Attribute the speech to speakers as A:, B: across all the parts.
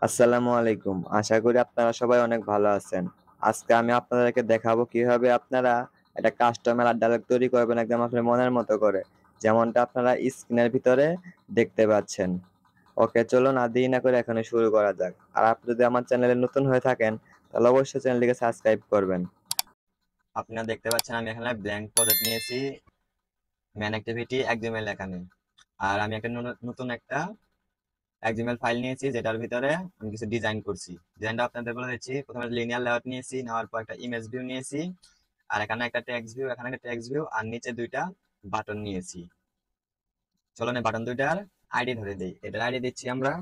A: আসসালামু আলাইকুম। আশা করি আপনারা সবাই অনেক ভালো আছেন। আজকে আমি আপনাদেরকে দেখাবো কিভাবে আপনারা একটা কাস্টমার ডায়লগ তৈরি করবেন একদম আপনার মনের মতো করে। যেমনটা আপনারা স্ক্রিনের ভিতরে দেখতে পাচ্ছেন। ওকে, চলুন আর দেরি না করে এখানে শুরু করা যাক। আর আপনি যদি আমার চ্যানেলে নতুন হয়ে থাকেন তাহলে অবশ্যই চ্যানেলটিকে সাবস্ক্রাইব করবেন। আপনারা দেখতে পাচ্ছেন আমি এখানে ব্ল্যাঙ্ক প্রজেক্ট নিয়েছি, ম্যান অ্যাক্টিভিটি XML এখানে। আর আমি একটা নতুন একটা XML ফাইল নিয়েছি যেটার ভিতরে আমি কিছু ডিজাইন করছি। ডিজাইনটা আপনাদের বলে দিচ্ছি। প্রথমে লিনিয়ার লেআউট নিয়েছি, নেওয়ার পর একটা ইমেজ ভিউ নিয়েছি, আর এখানে একটা টেক্সট ভিউ, এখানে একটা টেক্সট ভিউ, আর নিচে দুইটা বাটন নিয়েছি। চলো না বাটন দুইটার আইডি ধরে দিই। এটার আইডি দিচ্ছি আমরা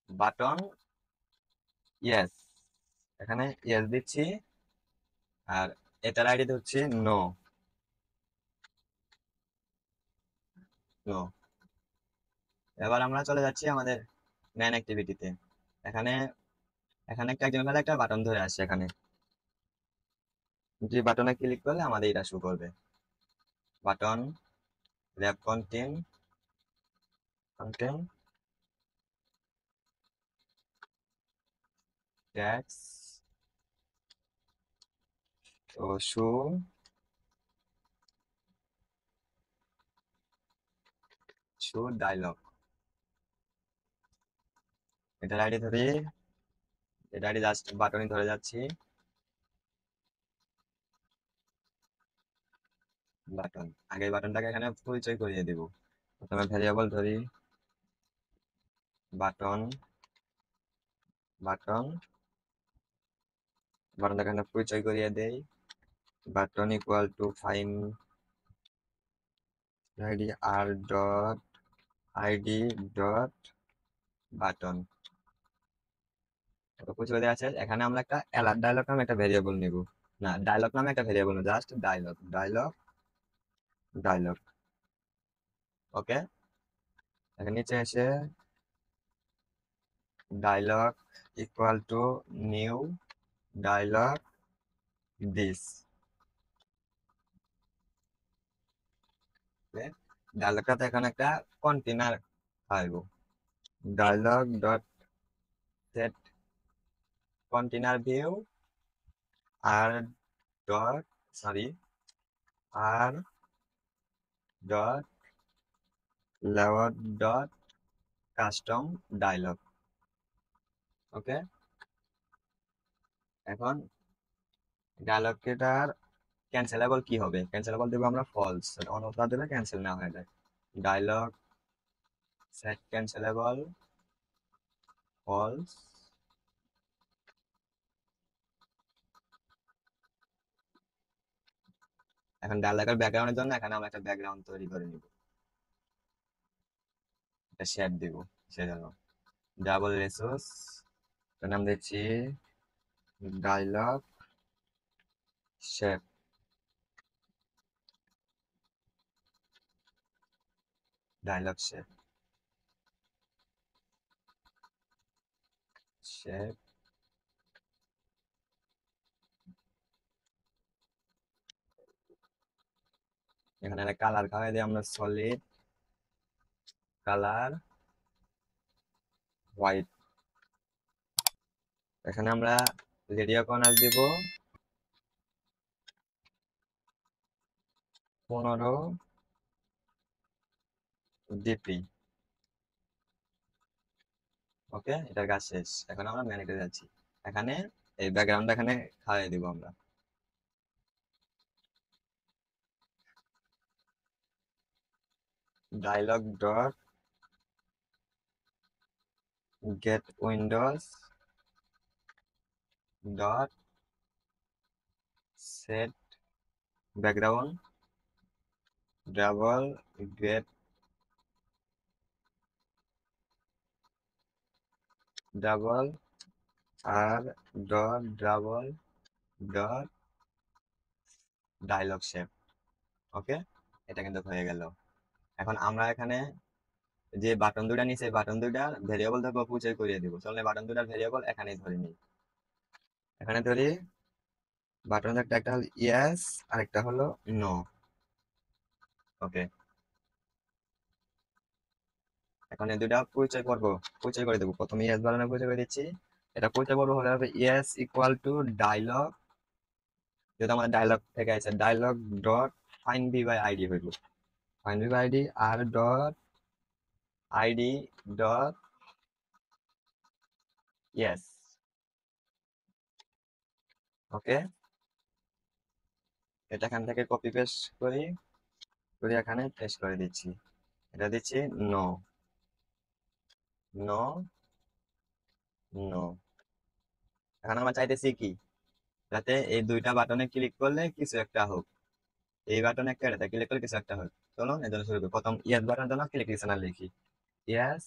A: বাটন ইয়েস, এখানে ইয়েস দিচ্ছি। আর এটার আইডি হচ্ছে নো নো। এবার আমরা চলে যাচ্ছি আমাদের মেন অ্যাক্টিভিটিতে। এখানে এখানে একটা একজন একটা বাটন ধরে আসছে। এখানে যে বাটনে ক্লিক করলে আমাদের এটা শো করবে। বাটন র্যাপ কন্টেন্ট ট্যাক্স ও শো ডায়লগ। এটার আইডি ধরে এটা আইডি জাস্ট বাটনই ধরে যাচ্ছি। বাটন আগে বাটনটাকে এখানে পরিচয় করিয়ে দেব। প্রথমে ভ্যারিয়েবল ধরি বাটন বাটন বাটনটাকে এখানে পরিচয় করিয়ে দেই। Button equal to find ID R dot ID dot button. পরিচয় দেওয়া আছে। এখানে আমরা একটা অ্যালার্ট ডায়লগ নামে একটা ভেরিয়েবল নিব। না, ডায়লগ নামে একটা ভেরিয়েবল না, জাস্ট ডায়লগ। ওকে, এখানে নিচে এসে dialog equal to new dialog this. ডায়লগটাতে এখানে একটা কন্টেনার পাইব। Dialog dot set container view R dot sorry R dot layout dot custom dialog. Okay, এখন ডায়লগটার ক্যান্সেলেবল কি হবে? ক্যান্সেলেবল দেবো আমরা ফলস, অন্যথা দিলে ক্যান্সেল না হয়ে যায়। Dialog set cancelable false. এখন ডায়লগের ব্যাকগ্রাউন্ডের জন্য এখানে আমরা একটা ব্যাকগ্রাউন্ড তৈরি করে নিব, একটা শেপ দিব। সেজন্য ডাবল রিসোর্স নাম দিচ্ছি ডায়লগ শেপ। ডায়লগ শেপ এখানে একটা কালার খাওয়াই দিই আমরা, সলিড কালার হোয়াইট। এখানে আমরা রেডিও কর্নার দিব 15 ডিপি। ওকে, এটার কাজ শেষ। এখন আমরা ম্যানেজে যাচ্ছি। এখানে এই ব্যাকগ্রাউন্ডটা এখানে খাওয়াই দিব আমরা। Dialog dot get windows dot set background drawable get drawable R dot drawable dot dialog shape. Okay, এটা কিন্তু হয়ে গেল। এখন আমরা এখানে যে বাটন দুটা নিচে বাটন দুটার ভেরিয়েবল ধরবো, পরিচয় করিয়ে দিব। চলে বাটন দুটার ভেরিয়েবল এখানেই ধরে নিই। এখানে ধরি বাটন একটা, একটা হলো ইয়েস আর একটা হলো নো। ওকে, এখন এই দুইটা পরিচয় করে দেবো। প্রথমে ইয়েস বানানোর পরিচয় করে দিচ্ছি। এটা পরিচয় করবো হলে হবে ইয়েস ইকুয়াল টু ডায়লগ, যেহেতু আমাদের ডায়লগ থেকে আছে, dialog dot find view by ID হইব। Find view by ID R dot ID dot yes. Okay, এটা এখান থেকে কপি পেস্ট করে এখানে পেস্ট করে দিচ্ছি। এটা দিচ্ছি নো, নো, নো। এখন আমরা চাইতেছি কি, যাতে এই দুইটা বাটনে ক্লিক করলে কিছু একটা হোক। এই বাটনে একটা এটা ক্লিক করলে কিছু একটা হোক। চলুন এর জন্য শুরু করি। প্রথম ইয়েস বাটনের জন্য ক্লিক লিসেনার লিখি। Yes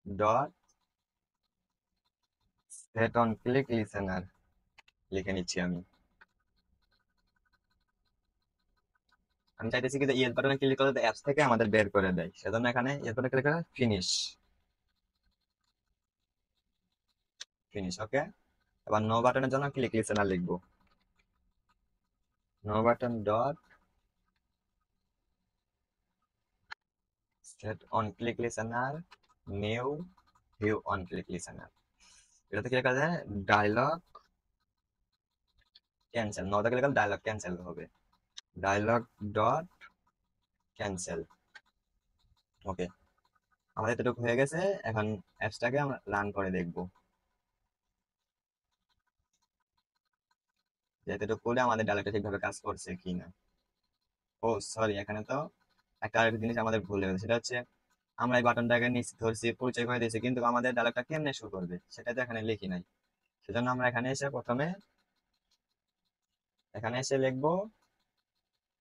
A: dot set on click listener লিখে নিচ্ছি আমি। আমি চাইতেছি কি যে ইয়েস বাটনে ক্লিক করলে অ্যাপস থেকে আমাদের বের করে দেয়, সেজন্য এখানে ইয়েস বাটনে ক্লিক করে ফিনিশ, ফিনিশ। ওকে, এবার নো বাটনের জন্য ক্লিক লিসেনার লিখবো। No button dot set on click listener new view on click listener. এটাতে ক্লিক করা যায় ডায়লগ ক্যান্সেল, নোতে ক্লিক করলে ডায়লগ ক্যান্সেল হবে। Dialog dot cancel. ওকে, আমাদের এতটুকু হয়ে গেছে। এখন অ্যাপসটাকে আমরা রান করে দেখবো যে এতটুকু করে আমাদের ডায়লগটা ঠিকভাবে কাজ করছে কিনা। ও সরি, এখানে তো একটা আরেকটা জিনিস আমাদের ভুল হয়ে গেছে। সেটা হচ্ছে আমরা এই বাটনটাকে নিচে ধরছি, পরিচয় করে দিয়েছি, কিন্তু আমাদের ডায়লগটা কেমনে শুরু করবে সেটা তো এখানে লিখি নাই। সেজন্য আমরা এখানে এসে প্রথমে এখানে এসে লিখবো,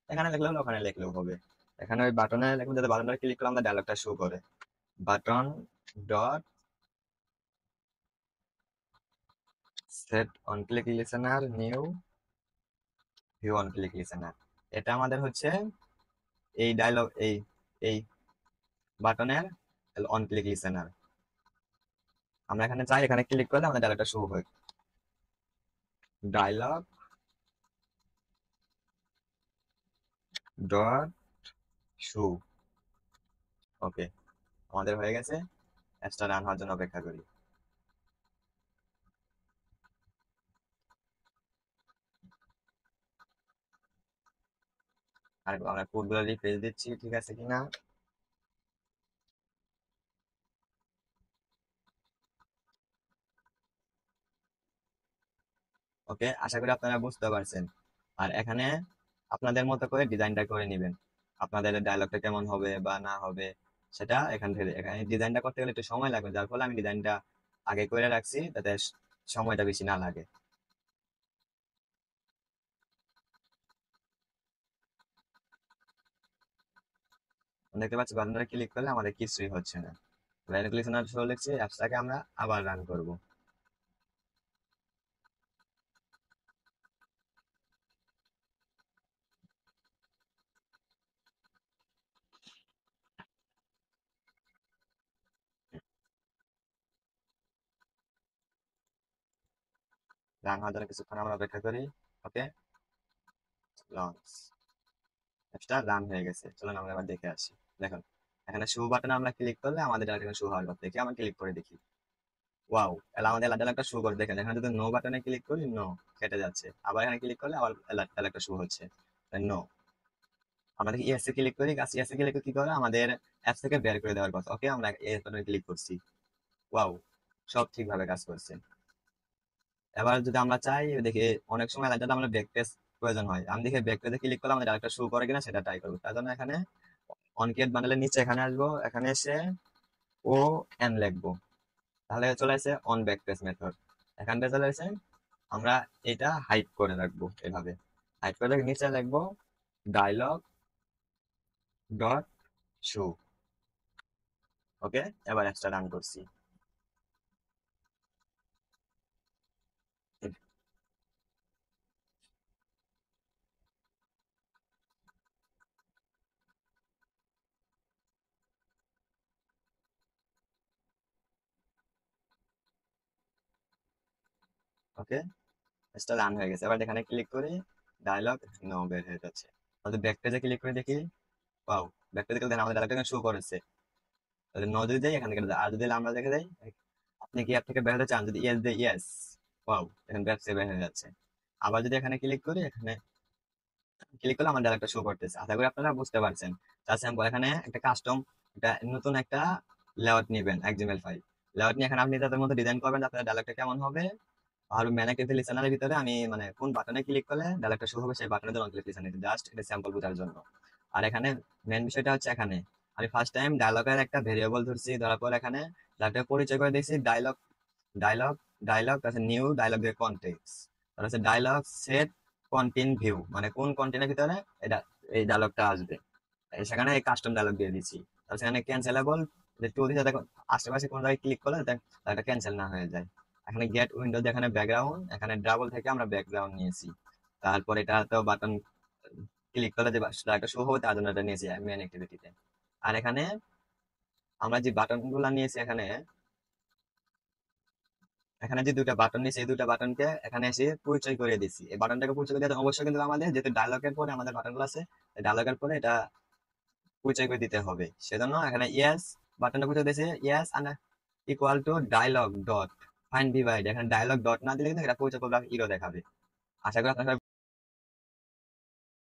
A: এখানে লিখলেও হলো, ওখানে লিখলেও হবে। এখানে ওই বাটনে লিখবো, যাতে বাটনটা ক্লিক করলে আমাদের ডায়লগটা শো করে। Button dot set on click listener new view on click listener. এটা আমাদের হচ্ছে এই ডায়লগ, এই বাটনের অন ক্লিক লিসেনার। আমরা এখানে চাই এখানে ক্লিক করলে আমাদের ডায়লগটা শো হয়। Dialogue dot show. ওকে, আমাদের হয়ে গেছে। অ্যাপসটা রান হওয়ার জন্য অপেক্ষা করি। আর আমরা কোডগুলো রিফ্রেশ দিচ্ছি ঠিক আছে কিনা। ওকে, আশা করি আপনারা বুঝতে পারছেন। আর এখানে আপনাদের মতো করে ডিজাইনটা করে নেবেন। আপনাদের ডায়লগটা কেমন হবে বা না হবে সেটা এখান থেকে, এখানে ডিজাইনটা করতে গেলে একটু সময় লাগবে, যার ফলে আমি ডিজাইনটা আগে করে রাখছি যাতে সময়টা বেশি না লাগে। দেখতে পাচ্ছি বাটনটা ক্লিক করলে আমাদের কিছুই হচ্ছে না। লাইন ক্লিক না শো লিখছি, অ্যাপসটাকে আমরা আবার রান করব। রান হওয়ার জন্য কিছুক্ষণ আমরা অপেক্ষা করি। ওকে, লঞ্চ। অ্যাপসটা রান হয়ে গেছে, চলুন আমরা এবার দেখে আসি। দেখুন, এখানে শো বাটনে আমরা ক্লিক করলে আমাদের এখানে শো হওয়ার কথা, দেখি আমরা ক্লিক করে দেখি। ওয়াও, এলা আমাদের এলাকা একটা শো করে দেখেন। এখানে যদি নো বাটনে ক্লিক করি নো কেটে যাচ্ছে, আবার এখানে ক্লিক করলে আবার এলাকা শো হচ্ছে নো। আমরা দেখি ইয়েসে ক্লিক করি, গাছ ইয়েসে ক্লিক করে কি করে আমাদের অ্যাপস থেকে বের করে দেওয়ার কথা। ওকে, আমরা এই বাটনে ক্লিক করছি। ওয়াও, সব ঠিকভাবে কাজ করছে। এবার যদি আমরা চাই দেখি, অনেক সময় যাতে আমরা ব্যাক পেজ প্রয়োজন হয়, আমি দেখি ব্যাক পেজে ক্লিক করলে আমাদের আরেকটা শো করে কিনা সেটা ট্রাই করবো। তার জন্য এখানে অনক্রিয়েট বান্ডেলের নিচে এখানে আসবো, এখানে এসে ও এন লিখবো, তাহলে চলে আসে অন ব্যাক পেজ মেথড। এখান থেকে চলে আসে আমরা এটা হাইড করে রাখবো, এভাবে হাইড করে রেখে নিচে লিখবো ডায়লগ ডট শো। ওকে, এবার অ্যাপসটা রান করছি। ওকে, অ্যাপসটা রান হয়ে গেছে। এবার এখানে ক্লিক করি, ডায়লগ নো বের হয়ে যাচ্ছে। আমাদের ব্যাক পেজে ক্লিক করে দেখি, ওয়াও, ব্যাক পেজে দেখেন আমাদের ডায়লগটা শো করেছে।
B: তাহলে নো যদি দেয় এখানে কেটে দেয়। আর যদি আমরা দেখে দেয় আপনি কি অ্যাপ থেকে বের হতে চান, যদি ইয়েস দেয় ইয়েস, ওয়াও, এখন ব্যাপ সে বের হয়ে যাচ্ছে। আবার যদি এখানে ক্লিক করি, এখানে ক্লিক করলে আমার ডায়লগটা শো করতেছে। আশা করি আপনারা বুঝতে পারছেন। জাস্ট স্যাম্পল এখানে একটা কাস্টম, একটা নতুন একটা লেআউট নেবেন XML ফাইল। লেআউট নিয়ে এখানে আপনি তাদের মধ্যে ডিজাইন করবেন আপনার ডায়লগটা কেমন হবে। আর ম্যান অ্যাক্টিভিটি লিসেনারের ভিতরে আমি মানে কোন বাটনে ক্লিক করলে ডায়লগটা শো হবে সেই বাটনে দেন ক্লিক লিসেন, জাস্ট এটা স্যাম্পল বোঝার জন্য। আর এখানে মেন বিষয়টা হচ্ছে এখানে আমি ফার্স্ট টাইম ডায়লগের একটা ভেরিয়েবল ধরছি, ধরার পর এখানে ডায়লগটা পরিচয় করে দিয়েছি ডায়লগ, ডায়লগ, ডায়লগ আছে নিউ ডায়লগ এর কনটেক্সট, তার হচ্ছে ডায়লগ সেট কন্টেন্ট ভিউ, মানে কোন কন্টেন্টের ভিতরে এটা এই ডায়লগটা আসবে। সেখানে এই কাস্টম ডায়লগ দিয়ে দিচ্ছি। তাহলে সেখানে ক্যান্সেলেবল যে টু দিচ্ছে, দেখো আশেপাশে কোনো জায়গায় ক্লিক করলে এটা ক্যান্সেল না হয়ে যায়। এখানে গেট উইন্ডো, এখানে ব্যাকগ্রাউন্ড, এখানে ডাবল থেকে আমরা ব্যাকগ্রাউন্ড নিয়েছি। তারপর এটা তো বাটন ক্লিক করলে যে একটা শো হবে তার জন্য এটা নিয়েছি মেন অ্যাক্টিভিটিতে। আর এখানে আমরা যে বাটন গুলা নিয়েছি, এখানে এখানে যে দুইটা বাটন নিয়েছি এই দুইটা বাটনকে এখানে এসে পরিচয় করে দিছি। এই বাটনটাকে পরিচয় করে দিতে অবশ্যই কিন্তু আমাদের যেহেতু ডায়লগের পরে আমাদের বাটনগুলো আছে, ডায়লগের পরে এটা পরিচয় করে দিতে হবে। সেজন্য এখানে ইয়েস বাটনটা পরিচয় দিয়েছে, yes equal to dialog dot find divide. এখানে ডায়লগ ডট না দিলে কিন্তু এটা পরিচয় করবে ইরো দেখাবে। আশা করি আপনারা